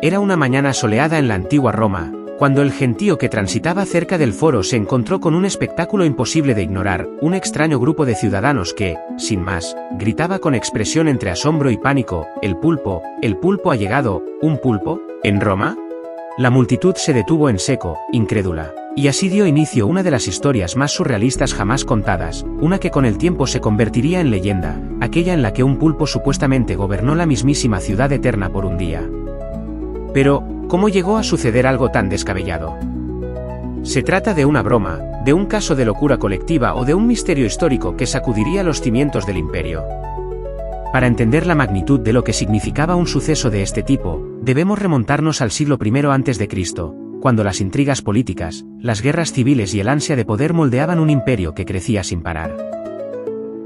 Era una mañana soleada en la antigua Roma, cuando el gentío que transitaba cerca del foro se encontró con un espectáculo imposible de ignorar, un extraño grupo de ciudadanos que, sin más, gritaba con expresión entre asombro y pánico: el pulpo ha llegado, ¿un pulpo? ¿En Roma? La multitud se detuvo en seco, incrédula. Y así dio inicio una de las historias más surrealistas jamás contadas, una que con el tiempo se convertiría en leyenda, aquella en la que un pulpo supuestamente gobernó la mismísima ciudad eterna por un día. Pero, ¿cómo llegó a suceder algo tan descabellado? ¿Se trata de una broma, de un caso de locura colectiva o de un misterio histórico que sacudiría los cimientos del imperio? Para entender la magnitud de lo que significaba un suceso de este tipo, debemos remontarnos al siglo I a.C., cuando las intrigas políticas, las guerras civiles y el ansia de poder moldeaban un imperio que crecía sin parar.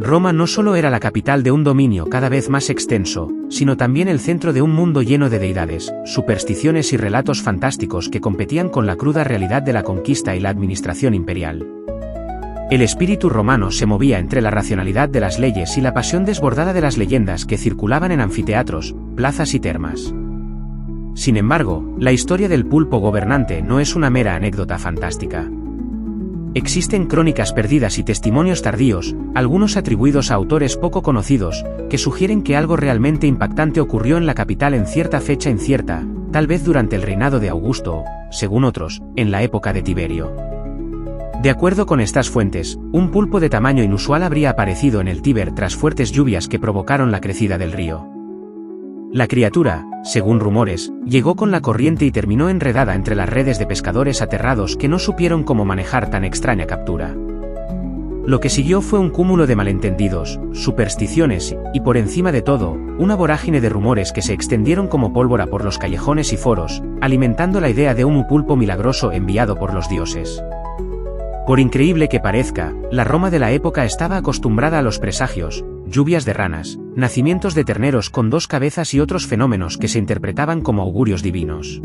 Roma no solo era la capital de un dominio cada vez más extenso, sino también el centro de un mundo lleno de deidades, supersticiones y relatos fantásticos que competían con la cruda realidad de la conquista y la administración imperial. El espíritu romano se movía entre la racionalidad de las leyes y la pasión desbordada de las leyendas que circulaban en anfiteatros, plazas y termas. Sin embargo, la historia del pulpo gobernante no es una mera anécdota fantástica. Existen crónicas perdidas y testimonios tardíos, algunos atribuidos a autores poco conocidos, que sugieren que algo realmente impactante ocurrió en la capital en cierta fecha incierta, tal vez durante el reinado de Augusto o, según otros, en la época de Tiberio. De acuerdo con estas fuentes, un pulpo de tamaño inusual habría aparecido en el Tíber tras fuertes lluvias que provocaron la crecida del río. La criatura, según rumores, llegó con la corriente y terminó enredada entre las redes de pescadores aterrados que no supieron cómo manejar tan extraña captura. Lo que siguió fue un cúmulo de malentendidos, supersticiones y, por encima de todo, una vorágine de rumores que se extendieron como pólvora por los callejones y foros, alimentando la idea de un pulpo milagroso enviado por los dioses. Por increíble que parezca, la Roma de la época estaba acostumbrada a los presagios, lluvias de ranas, nacimientos de terneros con 2 cabezas y otros fenómenos que se interpretaban como augurios divinos.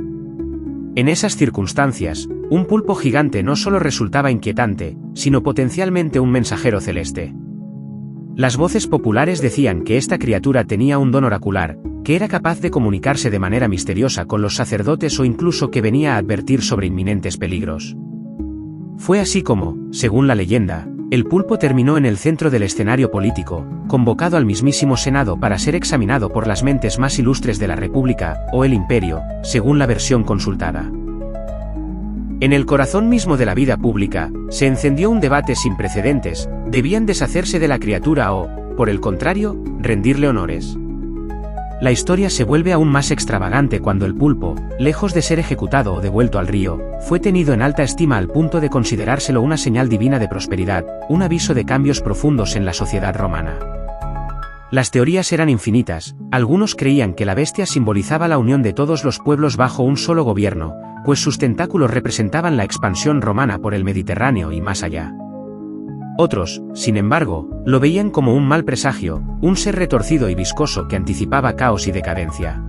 En esas circunstancias, un pulpo gigante no solo resultaba inquietante, sino potencialmente un mensajero celeste. Las voces populares decían que esta criatura tenía un don oracular, que era capaz de comunicarse de manera misteriosa con los sacerdotes o incluso que venía a advertir sobre inminentes peligros. Fue así como, según la leyenda, el pulpo terminó en el centro del escenario político, convocado al mismísimo Senado para ser examinado por las mentes más ilustres de la República, o el Imperio, según la versión consultada. En el corazón mismo de la vida pública, se encendió un debate sin precedentes: ¿debían deshacerse de la criatura o, por el contrario, rendirle honores? La historia se vuelve aún más extravagante cuando el pulpo, lejos de ser ejecutado o devuelto al río, fue tenido en alta estima al punto de considerárselo una señal divina de prosperidad, un aviso de cambios profundos en la sociedad romana. Las teorías eran infinitas. Algunos creían que la bestia simbolizaba la unión de todos los pueblos bajo un solo gobierno, pues sus tentáculos representaban la expansión romana por el Mediterráneo y más allá. Otros, sin embargo, lo veían como un mal presagio, un ser retorcido y viscoso que anticipaba caos y decadencia.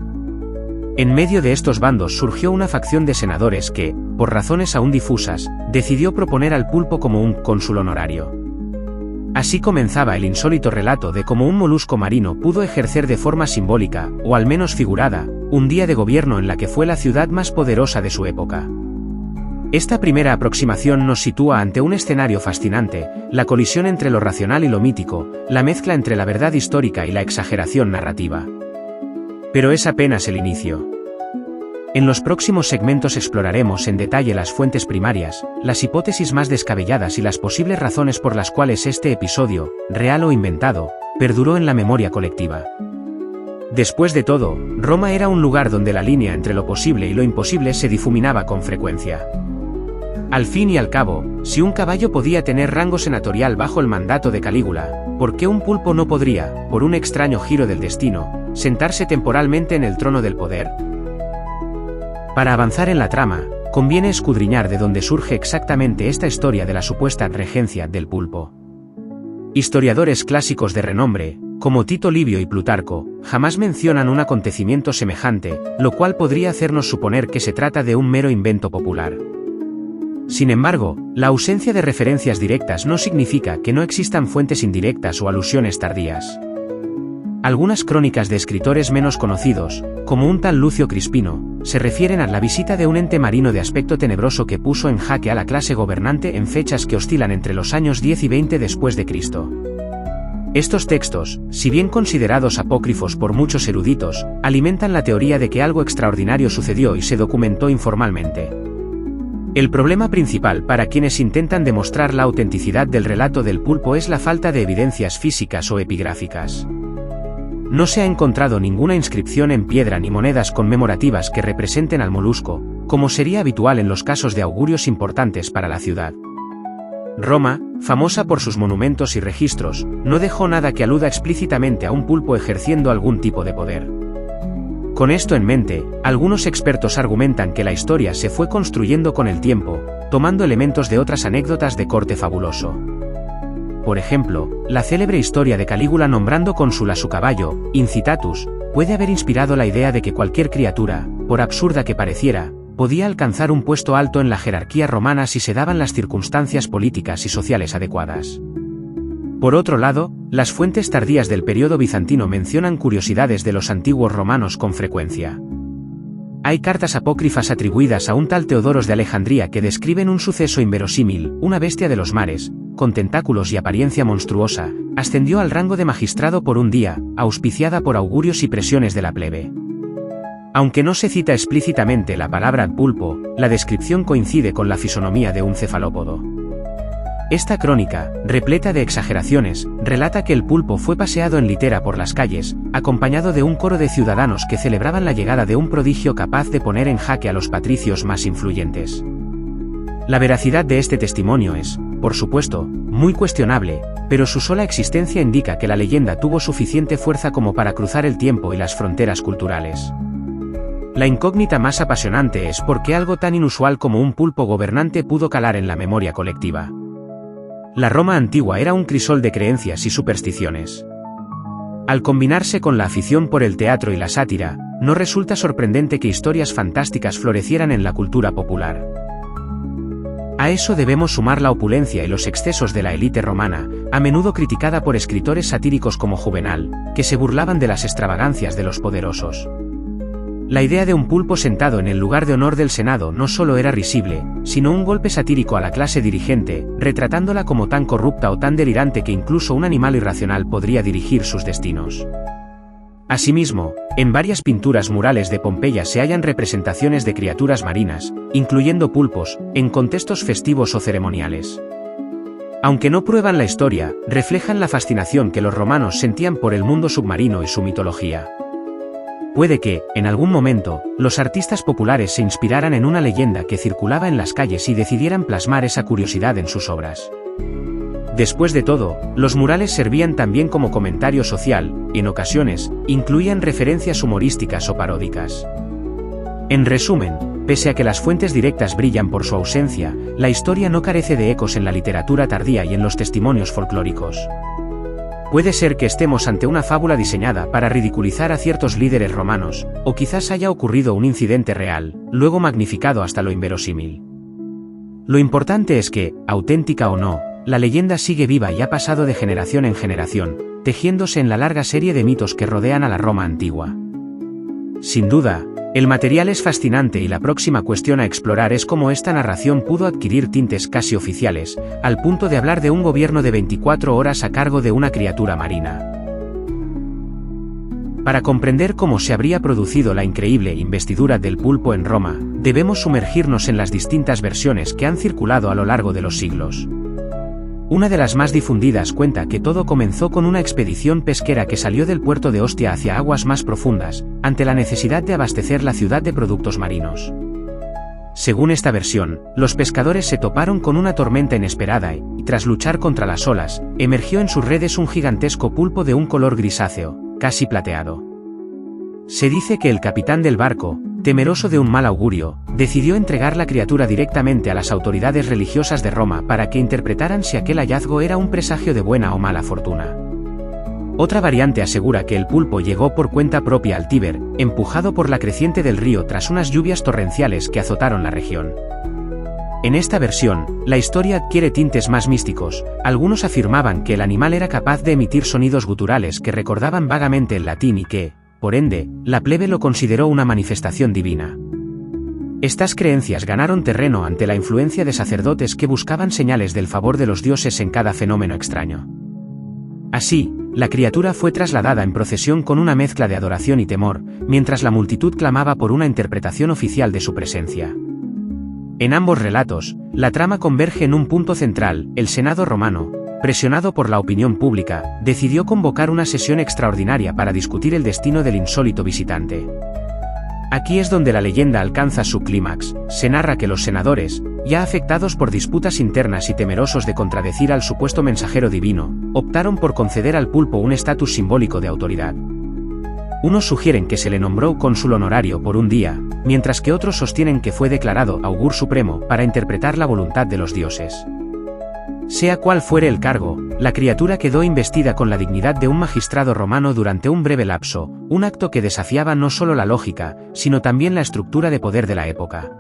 En medio de estos bandos surgió una facción de senadores que, por razones aún difusas, decidió proponer al pulpo como un cónsul honorario. Así comenzaba el insólito relato de cómo un molusco marino pudo ejercer de forma simbólica, o al menos figurada, un día de gobierno en la que fue la ciudad más poderosa de su época. Esta primera aproximación nos sitúa ante un escenario fascinante: la colisión entre lo racional y lo mítico, la mezcla entre la verdad histórica y la exageración narrativa. Pero es apenas el inicio. En los próximos segmentos exploraremos en detalle las fuentes primarias, las hipótesis más descabelladas y las posibles razones por las cuales este episodio, real o inventado, perduró en la memoria colectiva. Después de todo, Roma era un lugar donde la línea entre lo posible y lo imposible se difuminaba con frecuencia. Al fin y al cabo, si un caballo podía tener rango senatorial bajo el mandato de Calígula, ¿por qué un pulpo no podría, por un extraño giro del destino, sentarse temporalmente en el trono del poder? Para avanzar en la trama, conviene escudriñar de dónde surge exactamente esta historia de la supuesta regencia del pulpo. Historiadores clásicos de renombre, como Tito Livio y Plutarco, jamás mencionan un acontecimiento semejante, lo cual podría hacernos suponer que se trata de un mero invento popular. Sin embargo, la ausencia de referencias directas no significa que no existan fuentes indirectas o alusiones tardías. Algunas crónicas de escritores menos conocidos, como un tal Lucio Crispino, se refieren a la visita de un ente marino de aspecto tenebroso que puso en jaque a la clase gobernante en fechas que oscilan entre los años 10 y 20 después de Cristo. Estos textos, si bien considerados apócrifos por muchos eruditos, alimentan la teoría de que algo extraordinario sucedió y se documentó informalmente. El problema principal para quienes intentan demostrar la autenticidad del relato del pulpo es la falta de evidencias físicas o epigráficas. No se ha encontrado ninguna inscripción en piedra ni monedas conmemorativas que representen al molusco, como sería habitual en los casos de augurios importantes para la ciudad. Roma, famosa por sus monumentos y registros, no dejó nada que aluda explícitamente a un pulpo ejerciendo algún tipo de poder. Con esto en mente, algunos expertos argumentan que la historia se fue construyendo con el tiempo, tomando elementos de otras anécdotas de corte fabuloso. Por ejemplo, la célebre historia de Calígula nombrando cónsul a su caballo, Incitatus, puede haber inspirado la idea de que cualquier criatura, por absurda que pareciera, podía alcanzar un puesto alto en la jerarquía romana si se daban las circunstancias políticas y sociales adecuadas. Por otro lado, las fuentes tardías del periodo bizantino mencionan curiosidades de los antiguos romanos con frecuencia. Hay cartas apócrifas atribuidas a un tal Teodoros de Alejandría que describen un suceso inverosímil: una bestia de los mares, con tentáculos y apariencia monstruosa, ascendió al rango de magistrado por un día, auspiciada por augurios y presiones de la plebe. Aunque no se cita explícitamente la palabra pulpo, la descripción coincide con la fisonomía de un cefalópodo. Esta crónica, repleta de exageraciones, relata que el pulpo fue paseado en litera por las calles, acompañado de un coro de ciudadanos que celebraban la llegada de un prodigio capaz de poner en jaque a los patricios más influyentes. La veracidad de este testimonio es, por supuesto, muy cuestionable, pero su sola existencia indica que la leyenda tuvo suficiente fuerza como para cruzar el tiempo y las fronteras culturales. La incógnita más apasionante es por qué algo tan inusual como un pulpo gobernante pudo calar en la memoria colectiva. La Roma antigua era un crisol de creencias y supersticiones. Al combinarse con la afición por el teatro y la sátira, no resulta sorprendente que historias fantásticas florecieran en la cultura popular. A eso debemos sumar la opulencia y los excesos de la élite romana, a menudo criticada por escritores satíricos como Juvenal, que se burlaban de las extravagancias de los poderosos. La idea de un pulpo sentado en el lugar de honor del Senado no solo era risible, sino un golpe satírico a la clase dirigente, retratándola como tan corrupta o tan delirante que incluso un animal irracional podría dirigir sus destinos. Asimismo, en varias pinturas murales de Pompeya se hallan representaciones de criaturas marinas, incluyendo pulpos, en contextos festivos o ceremoniales. Aunque no prueban la historia, reflejan la fascinación que los romanos sentían por el mundo submarino y su mitología. Puede que, en algún momento, los artistas populares se inspiraran en una leyenda que circulaba en las calles y decidieran plasmar esa curiosidad en sus obras. Después de todo, los murales servían también como comentario social, y en ocasiones, incluían referencias humorísticas o paródicas. En resumen, pese a que las fuentes directas brillan por su ausencia, la historia no carece de ecos en la literatura tardía y en los testimonios folclóricos. Puede ser que estemos ante una fábula diseñada para ridiculizar a ciertos líderes romanos, o quizás haya ocurrido un incidente real, luego magnificado hasta lo inverosímil. Lo importante es que, auténtica o no, la leyenda sigue viva y ha pasado de generación en generación, tejiéndose en la larga serie de mitos que rodean a la Roma antigua. Sin duda, el material es fascinante y la próxima cuestión a explorar es cómo esta narración pudo adquirir tintes casi oficiales, al punto de hablar de un gobierno de 24 horas a cargo de una criatura marina. Para comprender cómo se habría producido la increíble investidura del pulpo en Roma, debemos sumergirnos en las distintas versiones que han circulado a lo largo de los siglos. Una de las más difundidas cuenta que todo comenzó con una expedición pesquera que salió del puerto de Ostia hacia aguas más profundas, ante la necesidad de abastecer la ciudad de productos marinos. Según esta versión, los pescadores se toparon con una tormenta inesperada y, tras luchar contra las olas, emergió en sus redes un gigantesco pulpo de un color grisáceo, casi plateado. Se dice que el capitán del barco, temeroso de un mal augurio, decidió entregar la criatura directamente a las autoridades religiosas de Roma para que interpretaran si aquel hallazgo era un presagio de buena o mala fortuna. Otra variante asegura que el pulpo llegó por cuenta propia al Tíber, empujado por la creciente del río tras unas lluvias torrenciales que azotaron la región. En esta versión, la historia adquiere tintes más místicos. Algunos afirmaban que el animal era capaz de emitir sonidos guturales que recordaban vagamente el latín y que, por ende, la plebe lo consideró una manifestación divina. Estas creencias ganaron terreno ante la influencia de sacerdotes que buscaban señales del favor de los dioses en cada fenómeno extraño. Así, la criatura fue trasladada en procesión con una mezcla de adoración y temor, mientras la multitud clamaba por una interpretación oficial de su presencia. En ambos relatos, la trama converge en un punto central: el Senado romano, presionado por la opinión pública, decidió convocar una sesión extraordinaria para discutir el destino del insólito visitante. Aquí es donde la leyenda alcanza su clímax. Se narra que los senadores, ya afectados por disputas internas y temerosos de contradecir al supuesto mensajero divino, optaron por conceder al pulpo un estatus simbólico de autoridad. Unos sugieren que se le nombró cónsul honorario por un día, mientras que otros sostienen que fue declarado augur supremo para interpretar la voluntad de los dioses. Sea cual fuere el cargo, la criatura quedó investida con la dignidad de un magistrado romano durante un breve lapso, un acto que desafiaba no solo la lógica, sino también la estructura de poder de la época.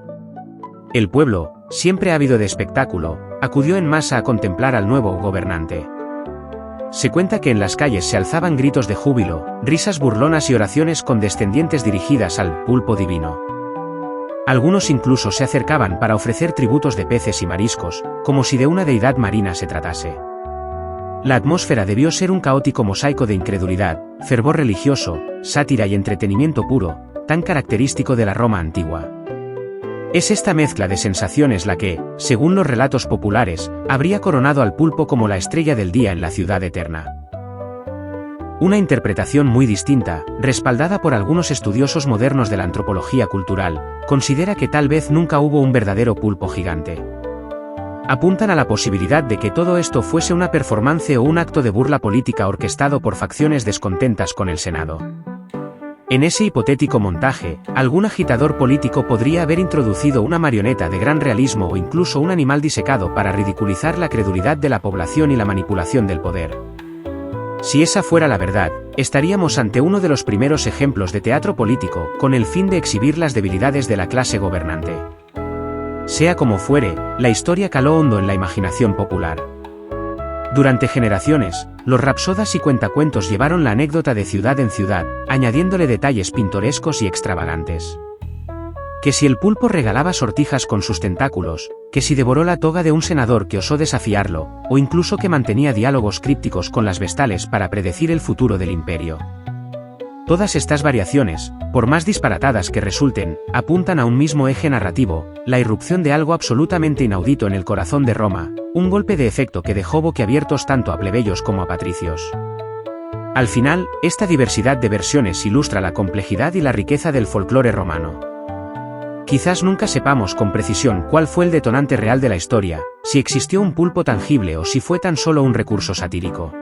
El pueblo, siempre ávido de espectáculo, acudió en masa a contemplar al nuevo gobernante. Se cuenta que en las calles se alzaban gritos de júbilo, risas burlonas y oraciones condescendientes dirigidas al pulpo divino. Algunos incluso se acercaban para ofrecer tributos de peces y mariscos, como si de una deidad marina se tratase. La atmósfera debió ser un caótico mosaico de incredulidad, fervor religioso, sátira y entretenimiento puro, tan característico de la Roma antigua. Es esta mezcla de sensaciones la que, según los relatos populares, habría coronado al pulpo como la estrella del día en la ciudad eterna. Una interpretación muy distinta, respaldada por algunos estudiosos modernos de la antropología cultural, considera que tal vez nunca hubo un verdadero pulpo gigante. Apuntan a la posibilidad de que todo esto fuese una performance o un acto de burla política orquestado por facciones descontentas con el Senado. En ese hipotético montaje, algún agitador político podría haber introducido una marioneta de gran realismo o incluso un animal disecado para ridiculizar la credulidad de la población y la manipulación del poder. Si esa fuera la verdad, estaríamos ante uno de los primeros ejemplos de teatro político, con el fin de exhibir las debilidades de la clase gobernante. Sea como fuere, la historia caló hondo en la imaginación popular. Durante generaciones, los rapsodas y cuentacuentos llevaron la anécdota de ciudad en ciudad, añadiéndole detalles pintorescos y extravagantes. Que si el pulpo regalaba sortijas con sus tentáculos, que si devoró la toga de un senador que osó desafiarlo, o incluso que mantenía diálogos crípticos con las vestales para predecir el futuro del imperio. Todas estas variaciones, por más disparatadas que resulten, apuntan a un mismo eje narrativo: la irrupción de algo absolutamente inaudito en el corazón de Roma, un golpe de efecto que dejó boquiabiertos tanto a plebeyos como a patricios. Al final, esta diversidad de versiones ilustra la complejidad y la riqueza del folclore romano. Quizás nunca sepamos con precisión cuál fue el detonante real de la historia, si existió un pulpo tangible o si fue tan solo un recurso satírico.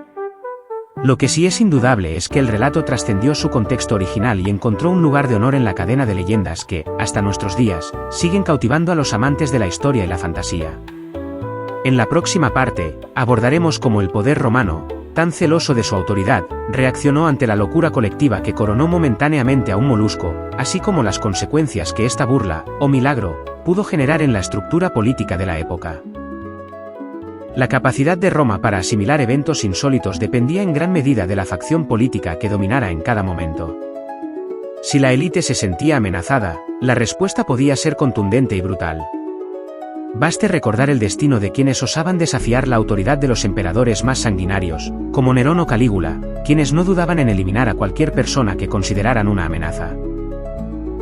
Lo que sí es indudable es que el relato trascendió su contexto original y encontró un lugar de honor en la cadena de leyendas que, hasta nuestros días, siguen cautivando a los amantes de la historia y la fantasía. En la próxima parte, abordaremos cómo el poder romano, tan celoso de su autoridad, reaccionó ante la locura colectiva que coronó momentáneamente a un molusco, así como las consecuencias que esta burla, o milagro, pudo generar en la estructura política de la época. La capacidad de Roma para asimilar eventos insólitos dependía en gran medida de la facción política que dominara en cada momento. Si la élite se sentía amenazada, la respuesta podía ser contundente y brutal. Baste recordar el destino de quienes osaban desafiar la autoridad de los emperadores más sanguinarios, como Nerón o Calígula, quienes no dudaban en eliminar a cualquier persona que consideraran una amenaza.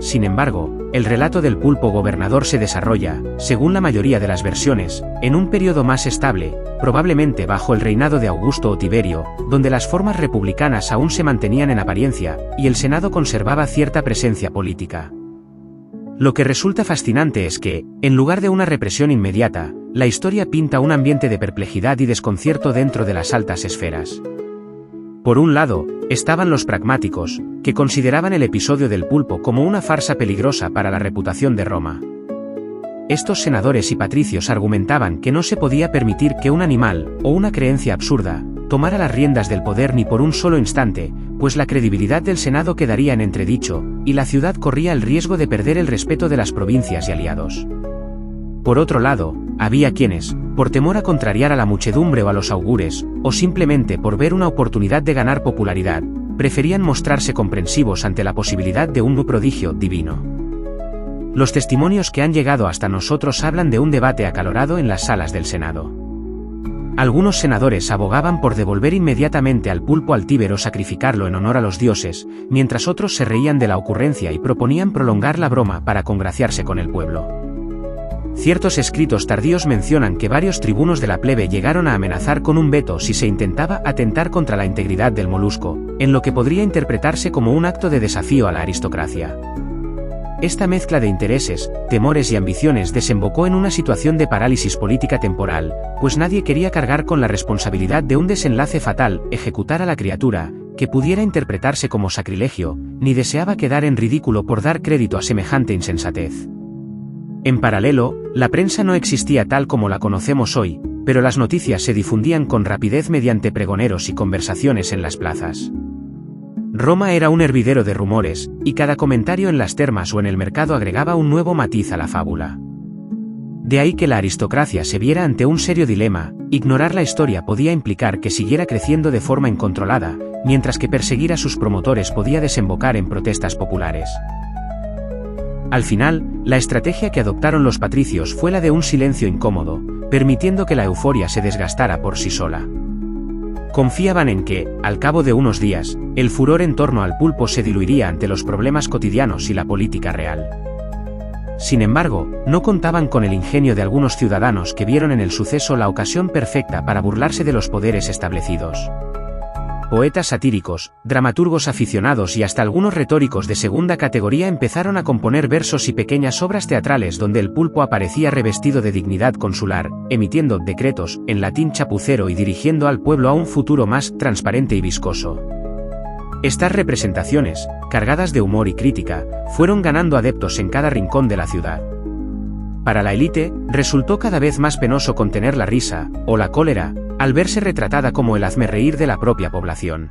Sin embargo, el relato del pulpo gobernador se desarrolla, según la mayoría de las versiones, en un periodo más estable, probablemente bajo el reinado de Augusto o Tiberio, donde las formas republicanas aún se mantenían en apariencia, y el Senado conservaba cierta presencia política. Lo que resulta fascinante es que, en lugar de una represión inmediata, la historia pinta un ambiente de perplejidad y desconcierto dentro de las altas esferas. Por un lado, estaban los pragmáticos, que consideraban el episodio del pulpo como una farsa peligrosa para la reputación de Roma. Estos senadores y patricios argumentaban que no se podía permitir que un animal, o una creencia absurda, tomara las riendas del poder ni por un solo instante, pues la credibilidad del Senado quedaría en entredicho, y la ciudad corría el riesgo de perder el respeto de las provincias y aliados. Por otro lado, había quienes, por temor a contrariar a la muchedumbre o a los augures, o simplemente por ver una oportunidad de ganar popularidad, preferían mostrarse comprensivos ante la posibilidad de un prodigio divino. Los testimonios que han llegado hasta nosotros hablan de un debate acalorado en las salas del Senado. Algunos senadores abogaban por devolver inmediatamente al pulpo al Tíbero, sacrificarlo en honor a los dioses, mientras otros se reían de la ocurrencia y proponían prolongar la broma para congraciarse con el pueblo. Ciertos escritos tardíos mencionan que varios tribunos de la plebe llegaron a amenazar con un veto si se intentaba atentar contra la integridad del molusco, en lo que podría interpretarse como un acto de desafío a la aristocracia. Esta mezcla de intereses, temores y ambiciones desembocó en una situación de parálisis política temporal, pues nadie quería cargar con la responsabilidad de un desenlace fatal, ejecutar a la criatura, que pudiera interpretarse como sacrilegio, ni deseaba quedar en ridículo por dar crédito a semejante insensatez. En paralelo, la prensa no existía tal como la conocemos hoy, pero las noticias se difundían con rapidez mediante pregoneros y conversaciones en las plazas. Roma era un hervidero de rumores, y cada comentario en las termas o en el mercado agregaba un nuevo matiz a la fábula. De ahí que la aristocracia se viera ante un serio dilema: ignorar la historia podía implicar que siguiera creciendo de forma incontrolada, mientras que perseguir a sus promotores podía desembocar en protestas populares. Al final, la estrategia que adoptaron los patricios fue la de un silencio incómodo, permitiendo que la euforia se desgastara por sí sola. Confiaban en que, al cabo de unos días, el furor en torno al pulpo se diluiría ante los problemas cotidianos y la política real. Sin embargo, no contaban con el ingenio de algunos ciudadanos que vieron en el suceso la ocasión perfecta para burlarse de los poderes establecidos. Poetas satíricos, dramaturgos aficionados y hasta algunos retóricos de segunda categoría empezaron a componer versos y pequeñas obras teatrales donde el pulpo aparecía revestido de dignidad consular, emitiendo decretos en latín chapucero y dirigiendo al pueblo a un futuro más transparente y viscoso. Estas representaciones, cargadas de humor y crítica, fueron ganando adeptos en cada rincón de la ciudad. Para la élite, resultó cada vez más penoso contener la risa, o la cólera, al verse retratada como el hazmerreír de la propia población.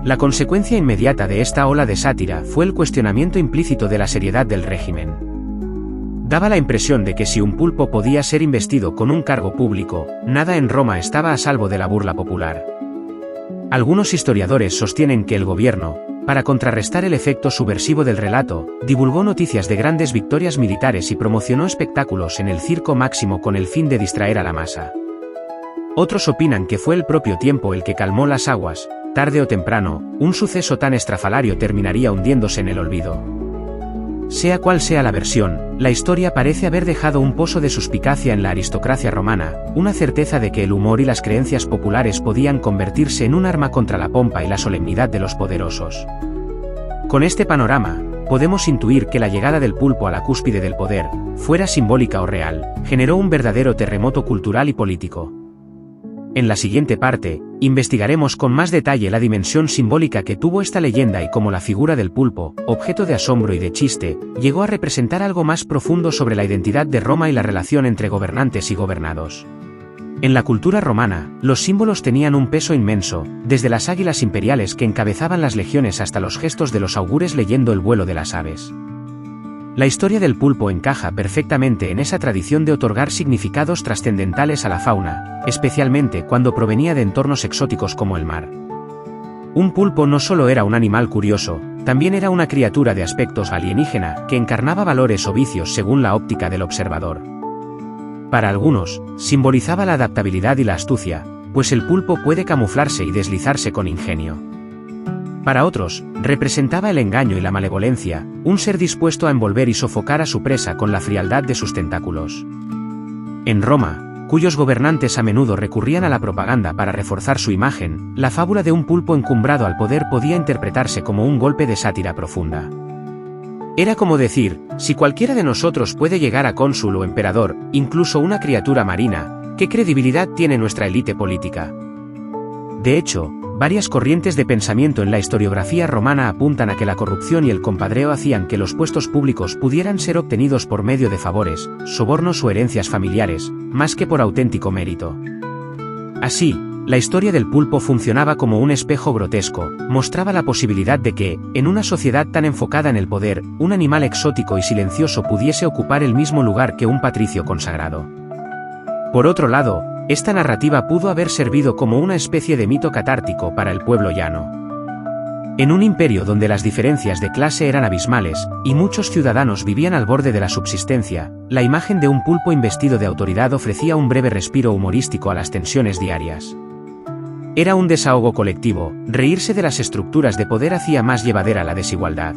La consecuencia inmediata de esta ola de sátira fue el cuestionamiento implícito de la seriedad del régimen. Daba la impresión de que si un pulpo podía ser investido con un cargo público, nada en Roma estaba a salvo de la burla popular. Algunos historiadores sostienen que el gobierno, para contrarrestar el efecto subversivo del relato, divulgó noticias de grandes victorias militares y promocionó espectáculos en el Circo Máximo con el fin de distraer a la masa. Otros opinan que fue el propio tiempo el que calmó las aguas. Tarde o temprano, un suceso tan estrafalario terminaría hundiéndose en el olvido. Sea cual sea la versión, la historia parece haber dejado un pozo de suspicacia en la aristocracia romana, una certeza de que el humor y las creencias populares podían convertirse en un arma contra la pompa y la solemnidad de los poderosos. Con este panorama, podemos intuir que la llegada del pulpo a la cúspide del poder, fuera simbólica o real, generó un verdadero terremoto cultural y político. En la siguiente parte, investigaremos con más detalle la dimensión simbólica que tuvo esta leyenda y cómo la figura del pulpo, objeto de asombro y de chiste, llegó a representar algo más profundo sobre la identidad de Roma y la relación entre gobernantes y gobernados. En la cultura romana, los símbolos tenían un peso inmenso, desde las águilas imperiales que encabezaban las legiones hasta los gestos de los augures leyendo el vuelo de las aves. La historia del pulpo encaja perfectamente en esa tradición de otorgar significados trascendentales a la fauna, especialmente cuando provenía de entornos exóticos como el mar. Un pulpo no solo era un animal curioso, también era una criatura de aspectos alienígena que encarnaba valores o vicios según la óptica del observador. Para algunos, simbolizaba la adaptabilidad y la astucia, pues el pulpo puede camuflarse y deslizarse con ingenio. Para otros, representaba el engaño y la malevolencia, un ser dispuesto a envolver y sofocar a su presa con la frialdad de sus tentáculos. En Roma, cuyos gobernantes a menudo recurrían a la propaganda para reforzar su imagen, la fábula de un pulpo encumbrado al poder podía interpretarse como un golpe de sátira profunda. Era como decir, si cualquiera de nosotros puede llegar a cónsul o emperador, incluso una criatura marina, ¿qué credibilidad tiene nuestra élite política? De hecho, varias corrientes de pensamiento en la historiografía romana apuntan a que la corrupción y el compadreo hacían que los puestos públicos pudieran ser obtenidos por medio de favores, sobornos o herencias familiares, más que por auténtico mérito. Así, la historia del pulpo funcionaba como un espejo grotesco, mostraba la posibilidad de que, en una sociedad tan enfocada en el poder, un animal exótico y silencioso pudiese ocupar el mismo lugar que un patricio consagrado. Por otro lado, esta narrativa pudo haber servido como una especie de mito catártico para el pueblo llano. En un imperio donde las diferencias de clase eran abismales, y muchos ciudadanos vivían al borde de la subsistencia, la imagen de un pulpo investido de autoridad ofrecía un breve respiro humorístico a las tensiones diarias. Era un desahogo colectivo, reírse de las estructuras de poder hacía más llevadera la desigualdad.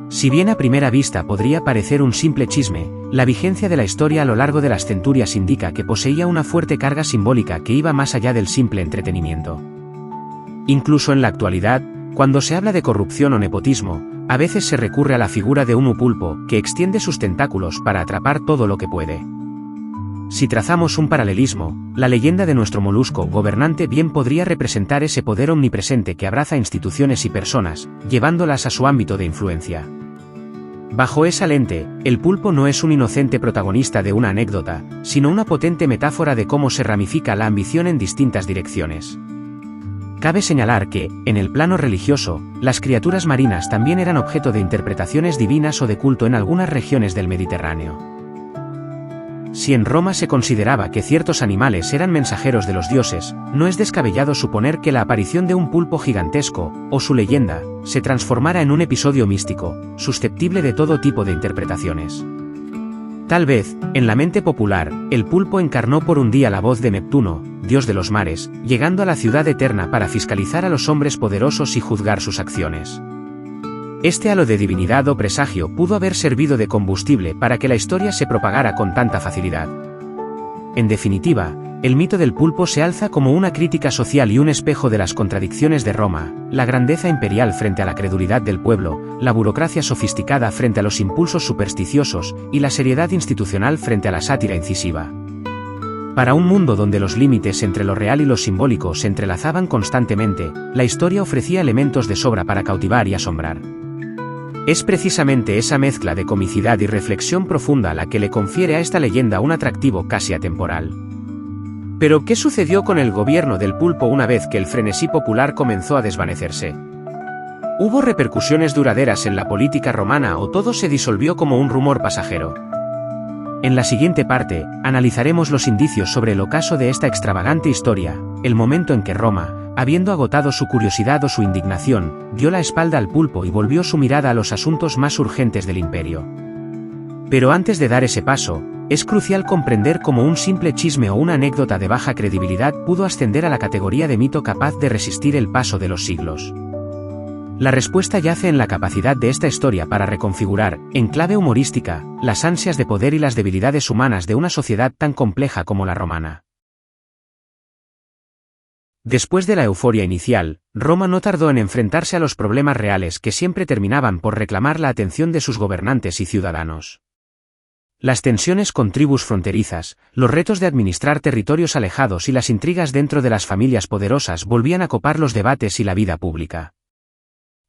Si bien a primera vista podría parecer un simple chisme, la vigencia de la historia a lo largo de las centurias indica que poseía una fuerte carga simbólica que iba más allá del simple entretenimiento. Incluso en la actualidad, cuando se habla de corrupción o nepotismo, a veces se recurre a la figura de un pulpo que extiende sus tentáculos para atrapar todo lo que puede. Si trazamos un paralelismo, la leyenda de nuestro molusco gobernante bien podría representar ese poder omnipresente que abraza instituciones y personas, llevándolas a su ámbito de influencia. Bajo esa lente, el pulpo no es un inocente protagonista de una anécdota, sino una potente metáfora de cómo se ramifica la ambición en distintas direcciones. Cabe señalar que, en el plano religioso, las criaturas marinas también eran objeto de interpretaciones divinas o de culto en algunas regiones del Mediterráneo. Si en Roma se consideraba que ciertos animales eran mensajeros de los dioses, no es descabellado suponer que la aparición de un pulpo gigantesco, o su leyenda, se transformara en un episodio místico, susceptible de todo tipo de interpretaciones. Tal vez, en la mente popular, el pulpo encarnó por un día la voz de Neptuno, dios de los mares, llegando a la ciudad eterna para fiscalizar a los hombres poderosos y juzgar sus acciones. Este halo de divinidad o presagio pudo haber servido de combustible para que la historia se propagara con tanta facilidad. En definitiva, el mito del pulpo se alza como una crítica social y un espejo de las contradicciones de Roma, la grandeza imperial frente a la credulidad del pueblo, la burocracia sofisticada frente a los impulsos supersticiosos, y la seriedad institucional frente a la sátira incisiva. Para un mundo donde los límites entre lo real y lo simbólico se entrelazaban constantemente, la historia ofrecía elementos de sobra para cautivar y asombrar. Es precisamente esa mezcla de comicidad y reflexión profunda la que le confiere a esta leyenda un atractivo casi atemporal. Pero, ¿qué sucedió con el gobierno del pulpo una vez que el frenesí popular comenzó a desvanecerse? ¿Hubo repercusiones duraderas en la política romana o todo se disolvió como un rumor pasajero? En la siguiente parte, analizaremos los indicios sobre el ocaso de esta extravagante historia, el momento en que Roma, habiendo agotado su curiosidad o su indignación, dio la espalda al pulpo y volvió su mirada a los asuntos más urgentes del imperio. Pero antes de dar ese paso, es crucial comprender cómo un simple chisme o una anécdota de baja credibilidad pudo ascender a la categoría de mito capaz de resistir el paso de los siglos. La respuesta yace en la capacidad de esta historia para reconfigurar, en clave humorística, las ansias de poder y las debilidades humanas de una sociedad tan compleja como la romana. Después de la euforia inicial, Roma no tardó en enfrentarse a los problemas reales que siempre terminaban por reclamar la atención de sus gobernantes y ciudadanos. Las tensiones con tribus fronterizas, los retos de administrar territorios alejados y las intrigas dentro de las familias poderosas volvían a copar los debates y la vida pública.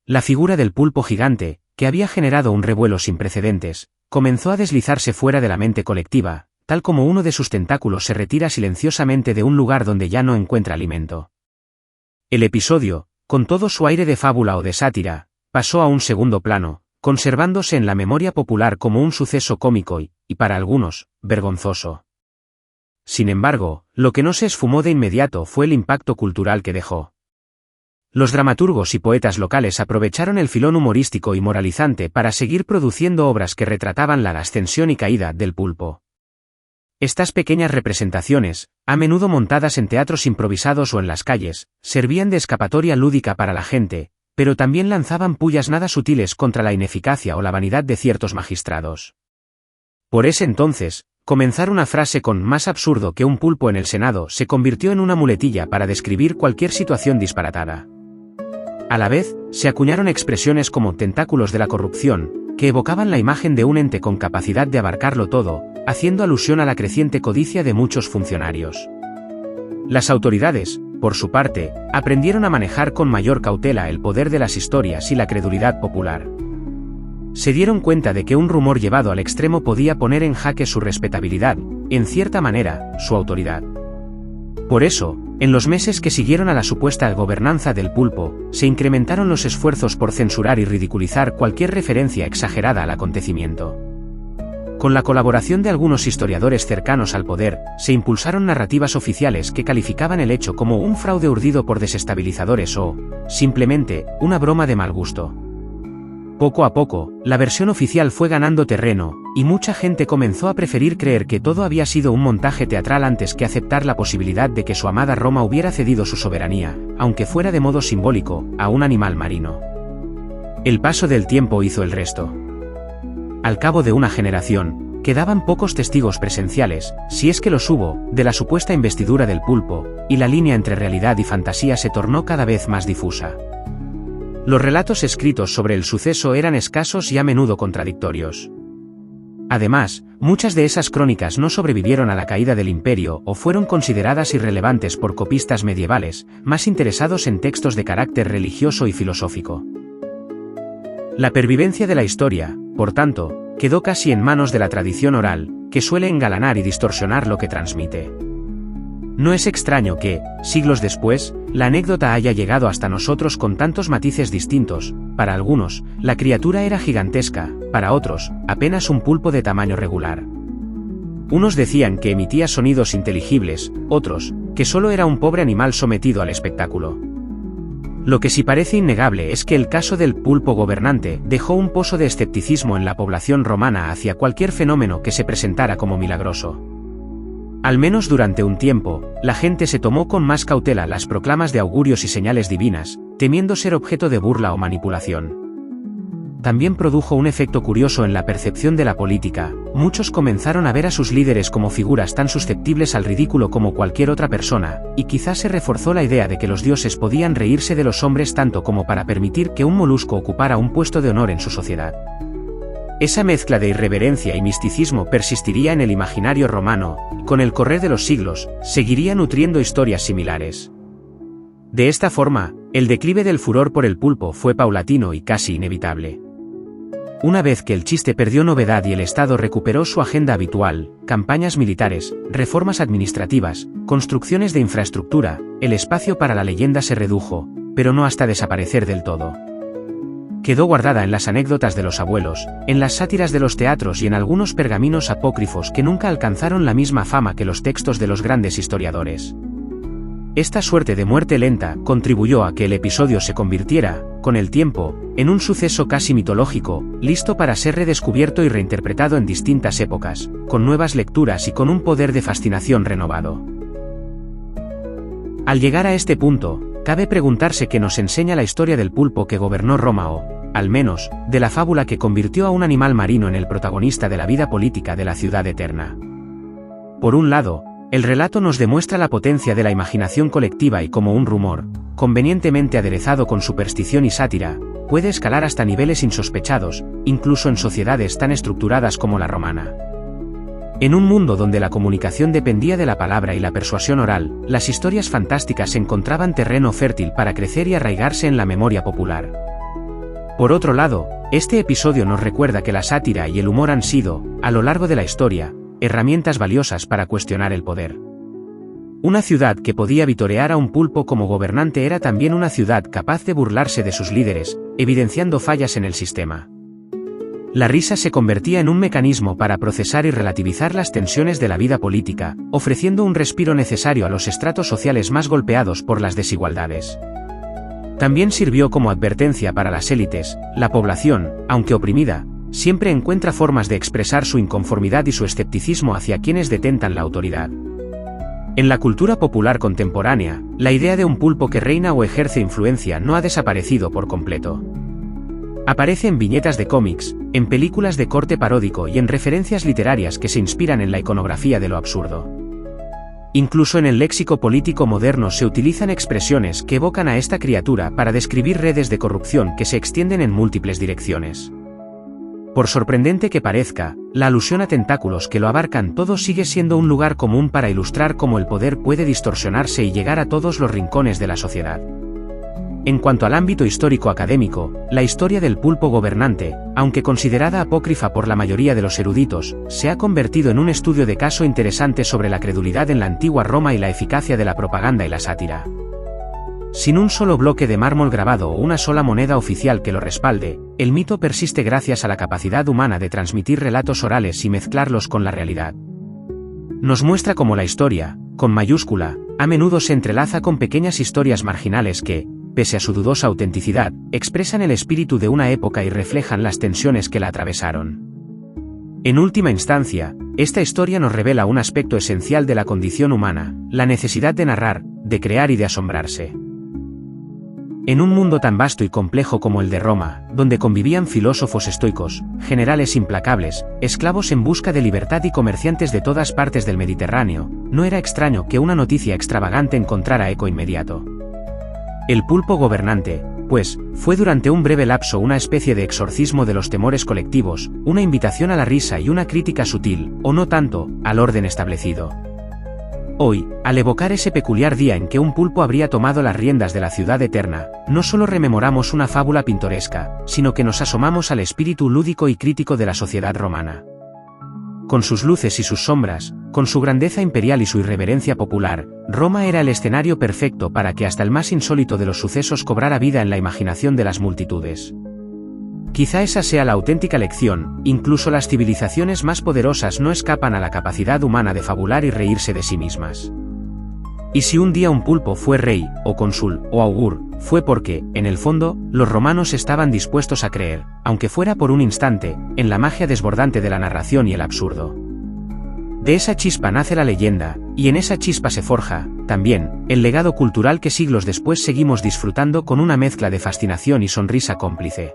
La figura del pulpo gigante, que había generado un revuelo sin precedentes, comenzó a deslizarse fuera de la mente colectiva, tal como uno de sus tentáculos se retira silenciosamente de un lugar donde ya no encuentra alimento. El episodio, con todo su aire de fábula o de sátira, pasó a un segundo plano, conservándose en la memoria popular como un suceso cómico y, para algunos, vergonzoso. Sin embargo, lo que no se esfumó de inmediato fue el impacto cultural que dejó. Los dramaturgos y poetas locales aprovecharon el filón humorístico y moralizante para seguir produciendo obras que retrataban la ascensión y caída del pulpo. Estas pequeñas representaciones, a menudo montadas en teatros improvisados o en las calles, servían de escapatoria lúdica para la gente, pero también lanzaban pullas nada sutiles contra la ineficacia o la vanidad de ciertos magistrados. Por ese entonces, comenzar una frase con «más absurdo que un pulpo en el Senado» se convirtió en una muletilla para describir cualquier situación disparatada. A la vez, se acuñaron expresiones como «tentáculos de la corrupción», que evocaban la imagen de un ente con capacidad de abarcarlo todo, haciendo alusión a la creciente codicia de muchos funcionarios. Las autoridades, por su parte, aprendieron a manejar con mayor cautela el poder de las historias y la credulidad popular. Se dieron cuenta de que un rumor llevado al extremo podía poner en jaque su respetabilidad, en cierta manera, su autoridad. Por eso, En los meses que siguieron a la supuesta gobernanza del pulpo, se incrementaron los esfuerzos por censurar y ridiculizar cualquier referencia exagerada al acontecimiento. Con la colaboración de algunos historiadores cercanos al poder, se impulsaron narrativas oficiales que calificaban el hecho como un fraude urdido por desestabilizadores o, simplemente, una broma de mal gusto. Poco a poco, la versión oficial fue ganando terreno, y mucha gente comenzó a preferir creer que todo había sido un montaje teatral antes que aceptar la posibilidad de que su amada Roma hubiera cedido su soberanía, aunque fuera de modo simbólico, a un animal marino. El paso del tiempo hizo el resto. Al cabo de una generación, quedaban pocos testigos presenciales, si es que los hubo, de la supuesta investidura del pulpo, y la línea entre realidad y fantasía se tornó cada vez más difusa. Los relatos escritos sobre el suceso eran escasos y a menudo contradictorios. Además, muchas de esas crónicas no sobrevivieron a la caída del imperio o fueron consideradas irrelevantes por copistas medievales, más interesados en textos de carácter religioso y filosófico. La pervivencia de la historia, por tanto, quedó casi en manos de la tradición oral, que suele engalanar y distorsionar lo que transmite. No es extraño que, siglos después, la anécdota haya llegado hasta nosotros con tantos matices distintos. Para algunos, la criatura era gigantesca, para otros, apenas un pulpo de tamaño regular. Unos decían que emitía sonidos inteligibles, otros, que solo era un pobre animal sometido al espectáculo. Lo que sí parece innegable es que el caso del pulpo gobernante dejó un pozo de escepticismo en la población romana hacia cualquier fenómeno que se presentara como milagroso. Al menos durante un tiempo, la gente se tomó con más cautela las proclamas de augurios y señales divinas, temiendo ser objeto de burla o manipulación. También produjo un efecto curioso en la percepción de la política. Muchos comenzaron a ver a sus líderes como figuras tan susceptibles al ridículo como cualquier otra persona, y quizás se reforzó la idea de que los dioses podían reírse de los hombres tanto como para permitir que un molusco ocupara un puesto de honor en su sociedad. Esa mezcla de irreverencia y misticismo persistiría en el imaginario romano, y con el correr de los siglos, seguiría nutriendo historias similares. De esta forma, el declive del furor por el pulpo fue paulatino y casi inevitable. Una vez que el chiste perdió novedad y el Estado recuperó su agenda habitual, campañas militares, reformas administrativas, construcciones de infraestructura, el espacio para la leyenda se redujo, pero no hasta desaparecer del todo. Quedó guardada en las anécdotas de los abuelos, en las sátiras de los teatros y en algunos pergaminos apócrifos que nunca alcanzaron la misma fama que los textos de los grandes historiadores. Esta suerte de muerte lenta contribuyó a que el episodio se convirtiera, con el tiempo, en un suceso casi mitológico, listo para ser redescubierto y reinterpretado en distintas épocas, con nuevas lecturas y con un poder de fascinación renovado. Al llegar a este punto, cabe preguntarse qué nos enseña la historia del pulpo que gobernó Roma o, al menos, de la fábula que convirtió a un animal marino en el protagonista de la vida política de la ciudad eterna. Por un lado, el relato nos demuestra la potencia de la imaginación colectiva y cómo un rumor, convenientemente aderezado con superstición y sátira, puede escalar hasta niveles insospechados, incluso en sociedades tan estructuradas como la romana. En un mundo donde la comunicación dependía de la palabra y la persuasión oral, las historias fantásticas encontraban terreno fértil para crecer y arraigarse en la memoria popular. Por otro lado, este episodio nos recuerda que la sátira y el humor han sido, a lo largo de la historia, herramientas valiosas para cuestionar el poder. Una ciudad que podía vitorear a un pulpo como gobernante era también una ciudad capaz de burlarse de sus líderes, evidenciando fallas en el sistema. La risa se convertía en un mecanismo para procesar y relativizar las tensiones de la vida política, ofreciendo un respiro necesario a los estratos sociales más golpeados por las desigualdades. También sirvió como advertencia para las élites. La población, aunque oprimida, siempre encuentra formas de expresar su inconformidad y su escepticismo hacia quienes detentan la autoridad. En la cultura popular contemporánea, la idea de un pulpo que reina o ejerce influencia no ha desaparecido por completo. Aparece en viñetas de cómics, en películas de corte paródico y en referencias literarias que se inspiran en la iconografía de lo absurdo. Incluso en el léxico político moderno se utilizan expresiones que evocan a esta criatura para describir redes de corrupción que se extienden en múltiples direcciones. Por sorprendente que parezca, la alusión a tentáculos que lo abarcan todo sigue siendo un lugar común para ilustrar cómo el poder puede distorsionarse y llegar a todos los rincones de la sociedad. En cuanto al ámbito histórico académico, la historia del pulpo gobernante, aunque considerada apócrifa por la mayoría de los eruditos, se ha convertido en un estudio de caso interesante sobre la credulidad en la antigua Roma y la eficacia de la propaganda y la sátira. Sin un solo bloque de mármol grabado o una sola moneda oficial que lo respalde, el mito persiste gracias a la capacidad humana de transmitir relatos orales y mezclarlos con la realidad. Nos muestra cómo la historia, con mayúscula, a menudo se entrelaza con pequeñas historias marginales que, pese a su dudosa autenticidad, expresan el espíritu de una época y reflejan las tensiones que la atravesaron. En última instancia, esta historia nos revela un aspecto esencial de la condición humana, la necesidad de narrar, de crear y de asombrarse. En un mundo tan vasto y complejo como el de Roma, donde convivían filósofos estoicos, generales implacables, esclavos en busca de libertad y comerciantes de todas partes del Mediterráneo, no era extraño que una noticia extravagante encontrara eco inmediato. El pulpo gobernante, pues, fue durante un breve lapso una especie de exorcismo de los temores colectivos, una invitación a la risa y una crítica sutil, o no tanto, al orden establecido. Hoy, al evocar ese peculiar día en que un pulpo habría tomado las riendas de la ciudad eterna, no solo rememoramos una fábula pintoresca, sino que nos asomamos al espíritu lúdico y crítico de la sociedad romana. Con sus luces y sus sombras, con su grandeza imperial y su irreverencia popular, Roma era el escenario perfecto para que hasta el más insólito de los sucesos cobrara vida en la imaginación de las multitudes. Quizá esa sea la auténtica lección, incluso las civilizaciones más poderosas no escapan a la capacidad humana de fabular y reírse de sí mismas. Y si un día un pulpo fue rey, o cónsul, o augur, fue porque, en el fondo, los romanos estaban dispuestos a creer, aunque fuera por un instante, en la magia desbordante de la narración y el absurdo. De esa chispa nace la leyenda, y en esa chispa se forja, también, el legado cultural que siglos después seguimos disfrutando con una mezcla de fascinación y sonrisa cómplice.